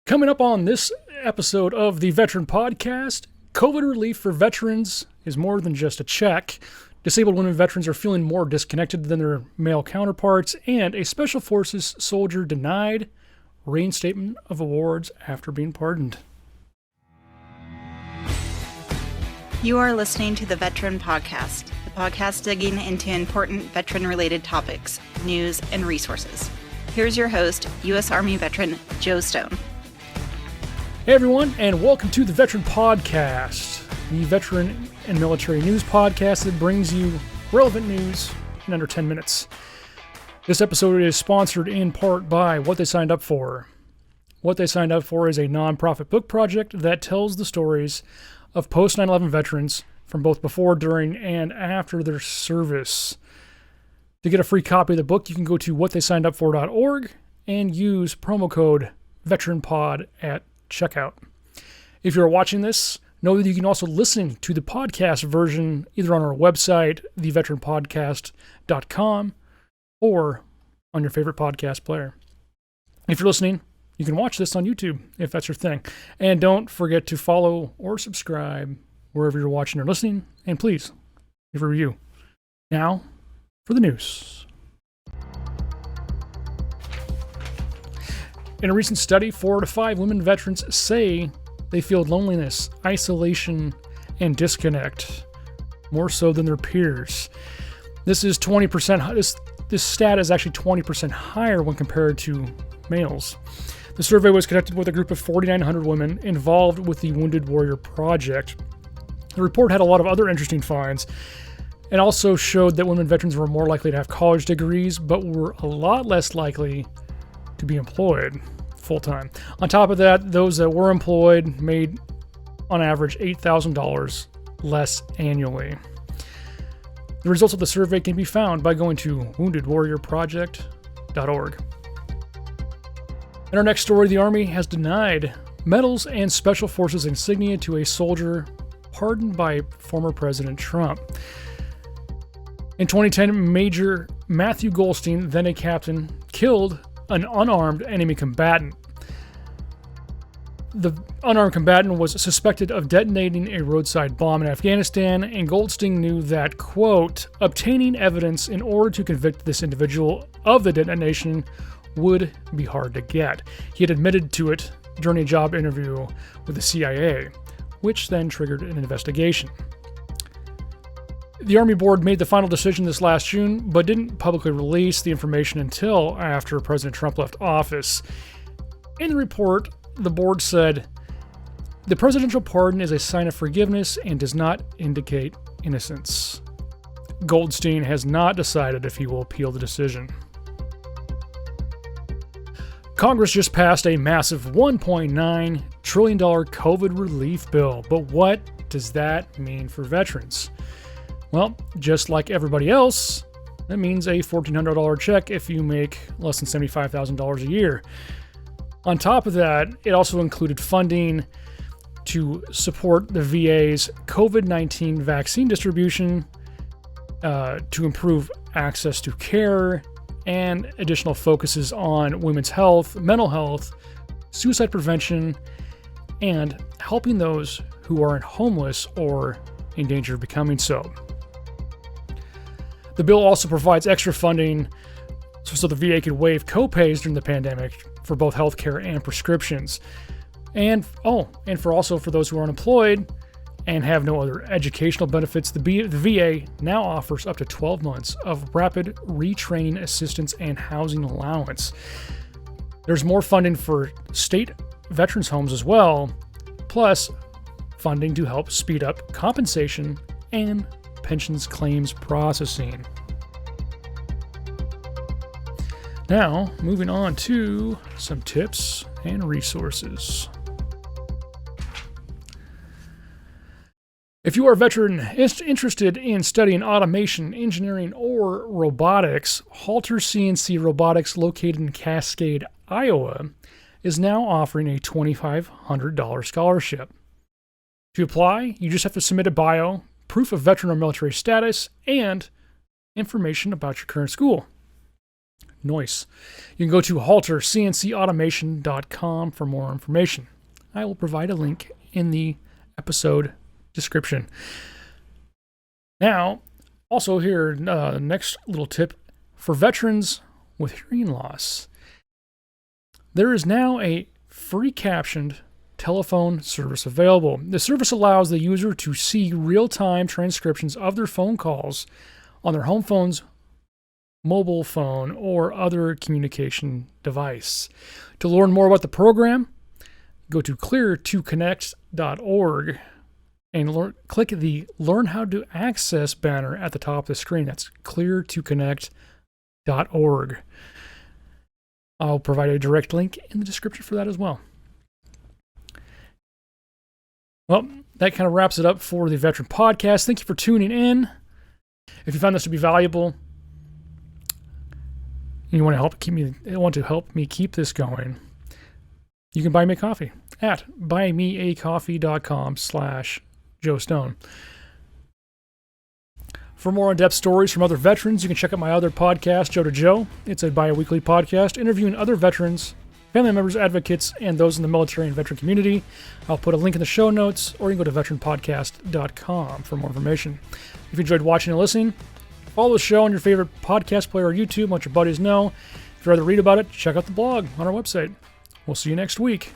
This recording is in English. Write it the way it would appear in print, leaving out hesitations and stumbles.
Coming up on this episode of the Veteran Podcast, COVID relief for veterans is more than just a check. Disabled women veterans are feeling more disconnected than their male counterparts, and a Special Forces soldier denied reinstatement of awards after being pardoned. You are listening to the Veteran Podcast, the podcast digging into important veteran-related topics, news, and resources. Here's your host, U.S. Army veteran Joe Stone. Hey everyone, and welcome to the Veteran Podcast, the veteran and military news podcast that brings you relevant news in under 10 minutes. This episode is sponsored in part by What They Signed Up For. What They Signed Up For is a nonprofit book project that tells the stories of post 9/11 veterans from both before, during, and after their service. To get a free copy of the book, you can go to whattheysignedupfor.org and use promo code VeteranPod at checkout. If you're watching this, know that you can also listen to the podcast version either on our website, theveteranpodcast.com, or on your favorite podcast player. If you're listening, you can watch this on YouTube if that's your thing. And don't forget to follow or subscribe wherever you're watching or listening. And please, leave a review. Now, for the news. In a recent study, 4 to 5 women veterans say they feel loneliness, isolation, and disconnect more so than their peers. This is 20%. This stat is actually 20% higher when compared to males. The survey was conducted with a group of 4,900 women involved with the Wounded Warrior Project. The report had a lot of other interesting finds and also showed that women veterans were more likely to have college degrees, but were a lot less likely to be employed full-time. On top of that, those that were employed made, on average, $8,000 less annually. The results of the survey can be found by going to woundedwarriorproject.org. In our next story, the Army has denied medals and Special Forces insignia to a soldier pardoned by former President Trump. In 2010, Major Matthew Goldstein, then a captain, killed an unarmed enemy combatant. The unarmed combatant was suspected of detonating a roadside bomb in Afghanistan, and Goldstein knew that, quote, obtaining evidence in order to convict this individual of the detonation would be hard to get. He had admitted to it during a job interview with the CIA, which then triggered an investigation. The Army Board made the final decision this last June, but didn't publicly release the information until after President Trump left office. In the report, the board said, the presidential pardon is a sign of forgiveness and does not indicate innocence. Goldstein has not decided if he will appeal the decision. Congress just passed a massive $1.9 trillion COVID relief bill, but what does that mean for veterans? Well, just like everybody else, that means a $1,400 check if you make less than $75,000 a year. On top of that, it also included funding to support the VA's COVID-19 vaccine distribution, to improve access to care, and additional focuses on women's health, mental health, suicide prevention, and helping those who are homeless or in danger of becoming so. The bill also provides extra funding so the VA could waive co-pays during the pandemic for both healthcare and prescriptions. And for those who are unemployed and have no other educational benefits, the VA now offers up to 12 months of rapid retraining assistance and housing allowance. There's more funding for state veterans homes as well, plus funding to help speed up compensation and pensions claims processing. Now, moving on to some tips and resources. If you are a veteran interested in studying automation, engineering, or robotics, Halter CNC Robotics, located in Cascade, Iowa, is now offering a $2,500 scholarship. To apply, you just have to submit a bio, proof of veteran or military status, and information about your current school. Noise. You can go to haltercncautomation.com for more information. I will provide a link in the episode description. Now, also here, next little tip for veterans with hearing loss. There is now a free captioned telephone service available. The service allows the user to see real-time transcriptions of their phone calls on their home phone's mobile phone or other communication device. To learn more about the program, go to clear2connect.org and click the Learn How to Access banner at the top of the screen. That's clear2connect.org. I'll provide a direct link in the description for that as well. Well, that kind of wraps it up for the Veteran Podcast. Thank you for tuning in. If you found this to be valuable and you want to help me keep this going, you can buy me a coffee at buymeacoffee.com/Joe Stone. For more in-depth stories from other veterans, you can check out my other podcast, Joe to Joe. It's a bi-weekly podcast interviewing other veterans, family members, advocates, and those in the military and veteran community. I'll put a link in the show notes, or you can go to veteranpodcast.com for more information. If you enjoyed watching and listening, follow the show on your favorite podcast player or YouTube. Let your buddies know. If you'd rather read about it, check out the blog on our website. We'll see you next week.